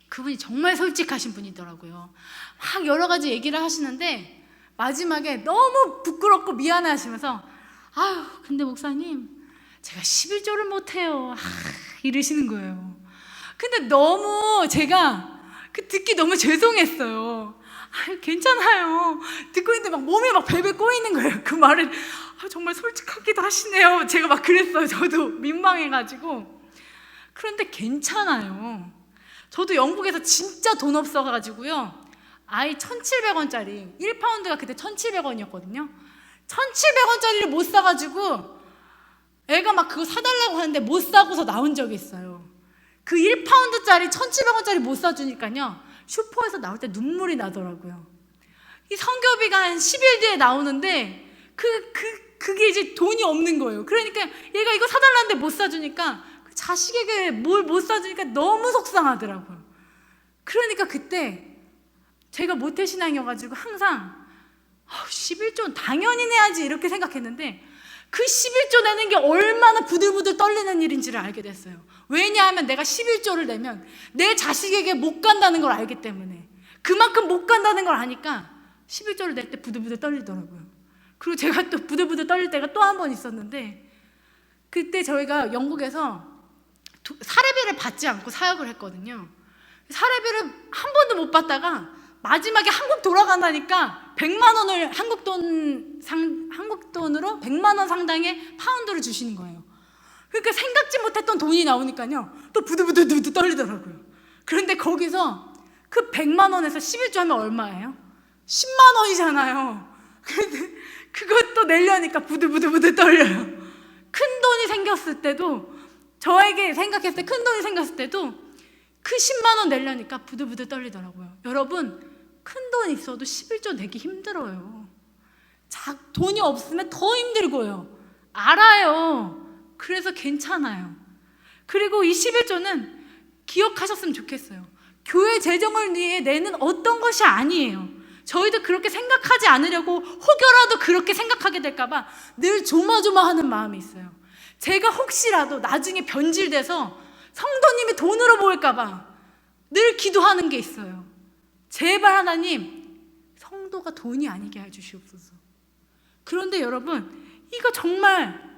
그분이 정말 솔직하신 분이더라고요. 막 여러 가지 얘기를 하시는데 마지막에 너무 부끄럽고 미안해 하시면서, 아유, 근데 목사님, 제가 11조를 못해요. 이러시는 거예요. 근데 너무 제가 듣기 너무 죄송했어요. 아유, 괜찮아요. 듣고 있는데 막 몸이 막 베베 꼬이는 거예요. 그 말을 정말 솔직하기도 하시네요. 제가 막 그랬어요. 저도 민망해가지고. 그런데 괜찮아요. 저도 영국에서 진짜 돈 없어가지고요, 아이 1,700원짜리 1파운드가 그때 1,700원이었거든요 1,700원짜리를 못 사가지고 애가 막 그거 사달라고 하는데 못 사고서 나온 적이 있어요. 그 1파운드짜리 1,700원짜리 못 사주니까요, 슈퍼에서 나올 때 눈물이 나더라고요. 이 성교비가 한 10일 뒤에 나오는데 그게 이제 돈이 없는 거예요. 그러니까 얘가 이거 사달라는데 못 사주니까 자식에게 뭘 못 사주니까 너무 속상하더라고요. 그러니까 그때 제가 모태신앙이어가지고 항상 11조는 당연히 내야지 이렇게 생각했는데 그 11조 내는 게 얼마나 부들부들 떨리는 일인지를 알게 됐어요. 왜냐하면 내가 11조를 내면 내 자식에게 못 간다는 걸 알기 때문에, 그만큼 못 간다는 걸 아니까 11조를 낼 때 부들부들 떨리더라고요. 그리고 제가 또 부들부들 떨릴 때가 또 한 번 있었는데, 그때 저희가 영국에서 사례비를 받지 않고 사역을 했거든요. 사례비를 한 번도 못 받다가 마지막에 한국 돌아간다니까 100만 원을 한국 돈으로 100만 원 상당의 파운드를 주시는 거예요. 그러니까 생각지 못했던 돈이 나오니까요, 또 부들부들 떨리더라고요. 그런데 거기서 그 100만 원에서 11조 하면 얼마예요? 10만 원이잖아요. 근데 그것도 내려니까 부들부들 떨려요. 큰 돈이 생겼을 때도, 저에게 생각했을 때 큰 돈이 생겼을 때도 그 10만 원 내려니까 부들부들 떨리더라고요. 여러분, 큰 돈 있어도 11조 내기 힘들어요. 돈이 없으면 더 힘들고요. 알아요. 그래서 괜찮아요. 그리고 이 11조는 기억하셨으면 좋겠어요. 교회 재정을 위해 내는 어떤 것이 아니에요. 저희도 그렇게 생각하지 않으려고 혹여라도 그렇게 생각하게 될까봐 늘 조마조마하는 마음이 있어요. 제가 혹시라도 나중에 변질돼서 성도님이 돈으로 보일까봐 늘 기도하는 게 있어요. 제발 하나님, 성도가 돈이 아니게 해주시옵소서. 그런데 여러분, 이거 정말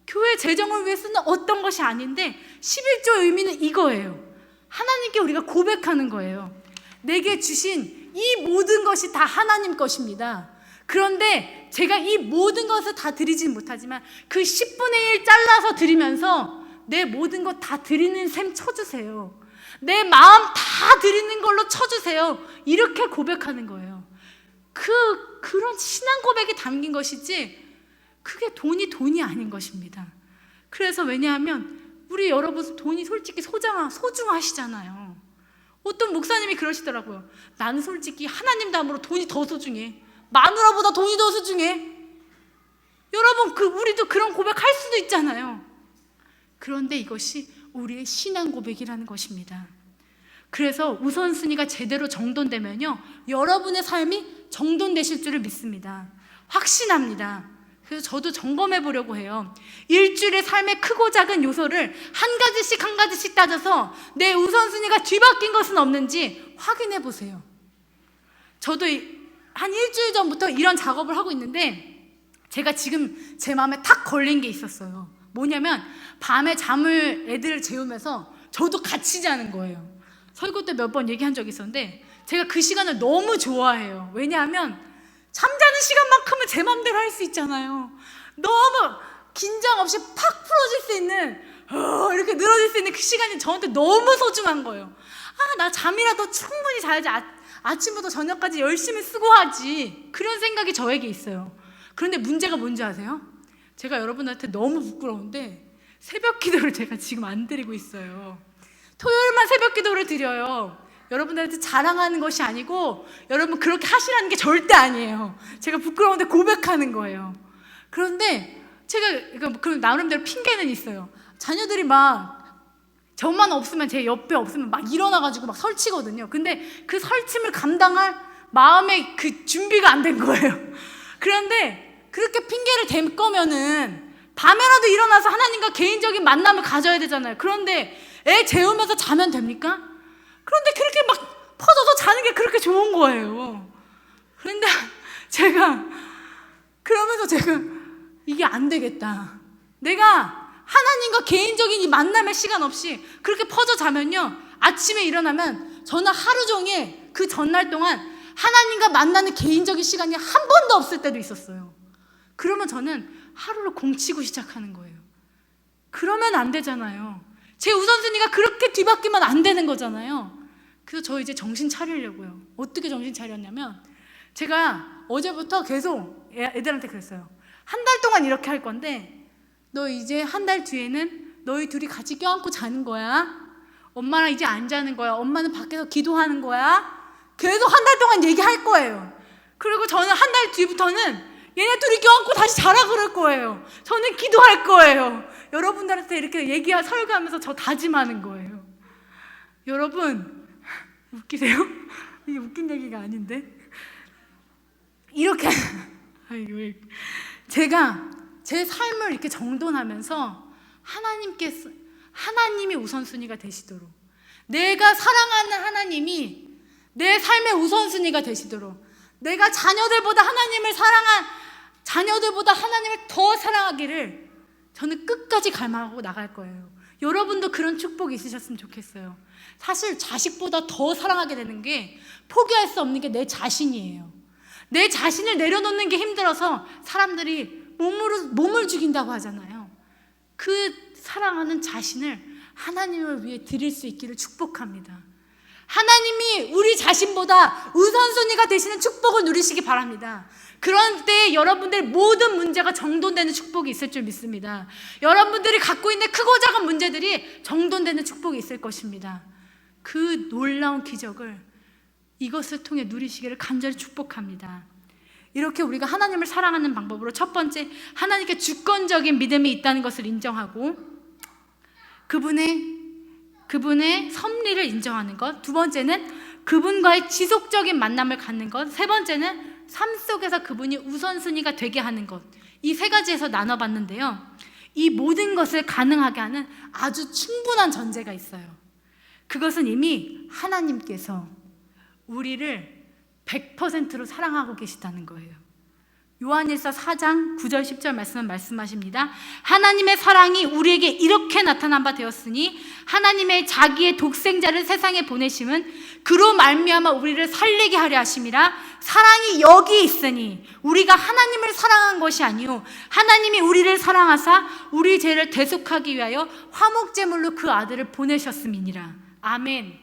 교회 재정을 위해 쓰는 어떤 것이 아닌데 11조의 의미는 이거예요. 하나님께 우리가 고백하는 거예요. 내게 주신 이 모든 것이 다 하나님 것입니다. 그런데 제가 이 모든 것을 다 드리진 못하지만 그 10분의 1 잘라서 드리면서 내 모든 것 다 드리는 셈 쳐주세요. 내 마음 다 드리는 걸로 쳐주세요. 이렇게 고백하는 거예요. 그런 신앙 고백이 담긴 것이지 그게 돈이 아닌 것입니다. 그래서 왜냐하면 우리 여러분 돈이 솔직히 소중하시잖아요. 어떤 목사님이 그러시더라고요. 나는 솔직히 하나님 다음으로 돈이 더 소중해. 마누라보다 돈이 더 소중해. 여러분, 우리도 그런 고백할 수도 있잖아요. 그런데 이것이 우리의 신앙 고백이라는 것입니다. 그래서 우선순위가 제대로 정돈되면요, 여러분의 삶이 정돈되실 줄을 믿습니다. 확신합니다. 그래서 저도 점검해 보려고 해요. 일주일의 삶의 크고 작은 요소를 한 가지씩 따져서 내 우선순위가 뒤바뀐 것은 없는지 확인해 보세요. 저도 한 일주일 전부터 이런 작업을 하고 있는데 제가 지금 제 마음에 탁 걸린 게 있었어요. 뭐냐면 밤에 잠을 애들을 재우면서 저도 같이 자는 거예요. 설교 때 몇 번 얘기한 적이 있었는데 제가 그 시간을 너무 좋아해요. 왜냐하면 잠자는 시간만큼은 제 맘대로 할 수 있잖아요. 너무 긴장 없이 팍 풀어질 수 있는, 이렇게 늘어질 수 있는 그 시간이 저한테 너무 소중한 거예요. 나 잠이라도 충분히 자야지, 아침부터 저녁까지 열심히 수고하지, 그런 생각이 저에게 있어요. 그런데 문제가 뭔지 아세요? 제가 여러분한테 너무 부끄러운데 새벽 기도를 제가 지금 안 드리고 있어요. 토요일만 새벽 기도를 드려요. 여러분들한테 자랑하는 것이 아니고 여러분 그렇게 하시라는 게 절대 아니에요. 제가 부끄러운데 고백하는 거예요. 그런데 제가 그럼 나름대로 핑계는 있어요. 자녀들이 막 저만 없으면, 제 옆에 없으면 막 일어나가지고 막 설치거든요. 근데 그 설침을 감당할 마음의 그 준비가 안 된 거예요. 그런데 그렇게 핑계를 댈 거면은 밤에라도 일어나서 하나님과 개인적인 만남을 가져야 되잖아요. 그런데 애 재우면서 자면 됩니까? 그런데 그렇게 막 퍼져서 자는 게 그렇게 좋은 거예요. 그런데 그러면서 제가 이게 안 되겠다. 내가 하나님과 개인적인 이 만남의 시간 없이 그렇게 퍼져 자면요, 아침에 일어나면 저는 하루 종일 그 전날 동안 하나님과 만나는 개인적인 시간이 한 번도 없을 때도 있었어요. 그러면 저는 하루를 공치고 시작하는 거예요. 그러면 안 되잖아요. 제 우선순위가 그렇게 뒤바뀌면 안 되는 거잖아요. 그래서 저 이제 정신 차리려고요. 어떻게 정신 차렸냐면 제가 어제부터 계속 애들한테 그랬어요. 한 달 동안 이렇게 할 건데 너 이제 한 달 뒤에는 너희 둘이 같이 껴안고 자는 거야. 엄마랑 이제 안 자는 거야. 엄마는 밖에서 기도하는 거야. 계속 한 달 동안 얘기할 거예요. 그리고 저는 한 달 뒤부터는 얘네 둘이 껴안고 다시 자라 그럴 거예요. 저는 기도할 거예요. 여러분들한테 이렇게 설교하면서 저 다짐하는 거예요. 여러분, 웃기세요? 이게 웃긴 얘기가 아닌데. 이렇게 제가 제 삶을 이렇게 정돈하면서 하나님이 우선순위가 되시도록, 내가 사랑하는 하나님이 내 삶의 우선순위가 되시도록, 내가 자녀들보다 하나님을 더 사랑하기를 저는 끝까지 갈망하고 나갈 거예요. 여러분도 그런 축복이 있으셨으면 좋겠어요. 사실 자식보다 더 사랑하게 되는 게, 포기할 수 없는 게 내 자신이에요. 내 자신을 내려놓는 게 힘들어서 사람들이 몸을 죽인다고 하잖아요. 그 사랑하는 자신을 하나님을 위해 드릴 수 있기를 축복합니다. 하나님이 우리 자신보다 우선순위가 되시는 축복을 누리시기 바랍니다. 그런 때에 여러분들의 모든 문제가 정돈되는 축복이 있을 줄 믿습니다. 여러분들이 갖고 있는 크고 작은 문제들이 정돈되는 축복이 있을 것입니다. 그 놀라운 기적을 이것을 통해 누리시기를 간절히 축복합니다. 이렇게 우리가 하나님을 사랑하는 방법으로, 첫 번째, 하나님께 주권적인 믿음이 있다는 것을 인정하고 그분의 섭리를 인정하는 것, 두 번째는 그분과의 지속적인 만남을 갖는 것, 세 번째는 삶 속에서 그분이 우선순위가 되게 하는 것, 이 세 가지에서 나눠봤는데요. 이 모든 것을 가능하게 하는 아주 충분한 전제가 있어요. 그것은 이미 하나님께서 우리를 100%로 사랑하고 계시다는 거예요. 요한일서 4장 9절 10절 말씀은 말씀하십니다. 하나님의 사랑이 우리에게 이렇게 나타난 바 되었으니 하나님의 자기의 독생자를 세상에 보내심은 그로 말미암아 우리를 살리게 하려 하심이라. 사랑이 여기 있으니 우리가 하나님을 사랑한 것이 아니요 하나님이 우리를 사랑하사 우리 죄를 대속하기 위하여 화목제물로 그 아들을 보내셨음이니라. 아멘.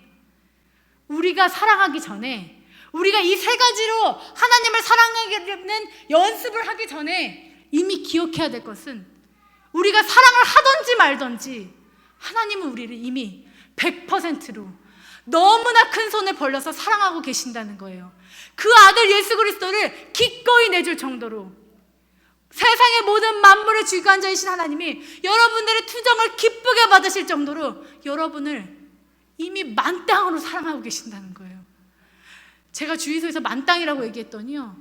우리가 사랑하기 전에, 우리가 이 세 가지로 하나님을 사랑하는 연습을 하기 전에 이미 기억해야 될 것은, 우리가 사랑을 하든지 말든지 하나님은 우리를 이미 100%로 너무나 큰 손을 벌려서 사랑하고 계신다는 거예요. 그 아들 예수 그리스도를 기꺼이 내줄 정도로 세상의 모든 만물의 주관자이신 하나님이 여러분들의 투정을 기쁘게 받으실 정도로 여러분을 이미 만땅으로 사랑하고 계신다는 거예요. 제가 주유소에서 만땅이라고 얘기했더니요,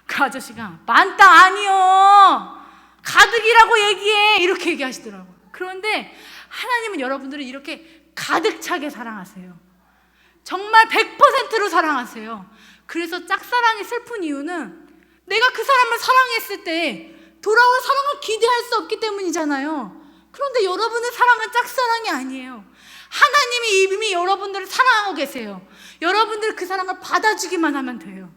그 아저씨가 만땅 아니요, 가득이라로 얘기해, 이렇게 얘기하시더라고요. 그런데 하나님은 여러분들을 이렇게 가득 차게 사랑하세요. 정말 100%로 사랑하세요. 그래서 짝사랑이 슬픈 이유는 내가 그 사람을 사랑했을 때 돌아올 사랑을 기대할 수 없기 때문이잖아요. 그런데 여러분의 사랑은 짝사랑이 아니에요. 하나님이 이미 여러분들을 사랑하고 계세요. 여러분들 그 사랑을 받아주기만 하면 돼요.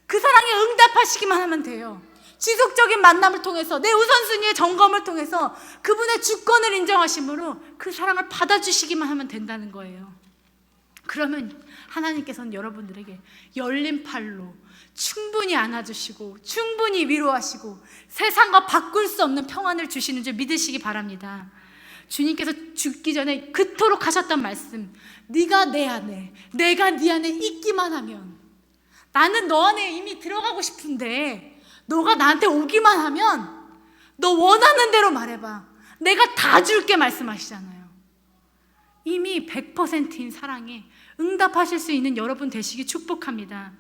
그 사랑에 응답하시기만 하면 돼요. 지속적인 만남을 통해서, 내 우선순위의 점검을 통해서 그분의 주권을 인정하심으로 그 사랑을 받아주시기만 하면 된다는 거예요. 그러면 하나님께서는 여러분들에게 열린 팔로 충분히 안아주시고 충분히 위로하시고 세상과 바꿀 수 없는 평안을 주시는 줄 믿으시기 바랍니다. 주님께서 죽기 전에 그토록 하셨던 말씀, 네가 내 안에, 내가 네 안에 있기만 하면, 나는 너 안에 이미 들어가고 싶은데 너가 나한테 오기만 하면 너 원하는 대로 말해봐, 내가 다 줄게 말씀하시잖아요. 이미 100%인 사랑에 응답하실 수 있는 여러분 되시기 축복합니다.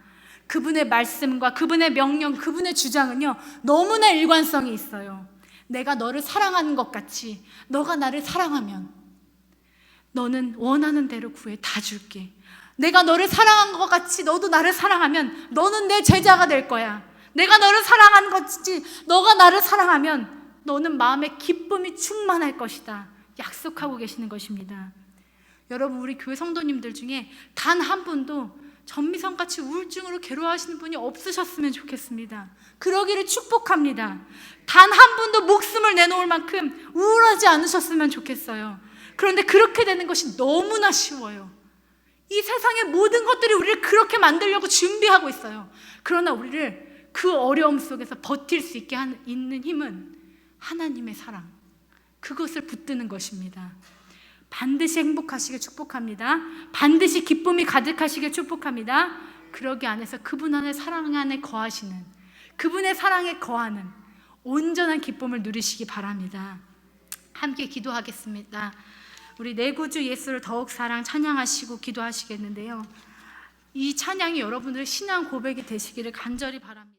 그분의 말씀과 그분의 명령, 그분의 주장은요 너무나 일관성이 있어요. 내가 너를 사랑하는 것 같이 너가 나를 사랑하면 너는 원하는 대로 구해, 다 줄게. 내가 너를 사랑한 것 같이 너도 나를 사랑하면 너는 내 제자가 될 거야. 내가 너를 사랑한 것 같이 너가 나를 사랑하면 너는 마음에 기쁨이 충만할 것이다, 약속하고 계시는 것입니다. 여러분, 우리 교회 성도님들 중에 단 한 분도 전미성같이 우울증으로 괴로워하시는 분이 없으셨으면 좋겠습니다. 그러기를 축복합니다. 단 한 분도 목숨을 내놓을 만큼 우울하지 않으셨으면 좋겠어요. 그런데 그렇게 되는 것이 너무나 쉬워요. 이 세상의 모든 것들이 우리를 그렇게 만들려고 준비하고 있어요. 그러나 우리를 그 어려움 속에서 버틸 수 있게 있는 힘은 하나님의 사랑, 그것을 붙드는 것입니다. 반드시 행복하시길 축복합니다. 반드시 기쁨이 가득하시길 축복합니다. 그러기 안에서 그분 안에, 사랑 안에 거하시는, 그분의 사랑에 거하는 온전한 기쁨을 누리시기 바랍니다. 함께 기도하겠습니다. 우리 내 구주 예수를 더욱 사랑 찬양하시고 기도하시겠는데요, 이 찬양이 여러분들의 신앙 고백이 되시기를 간절히 바랍니다.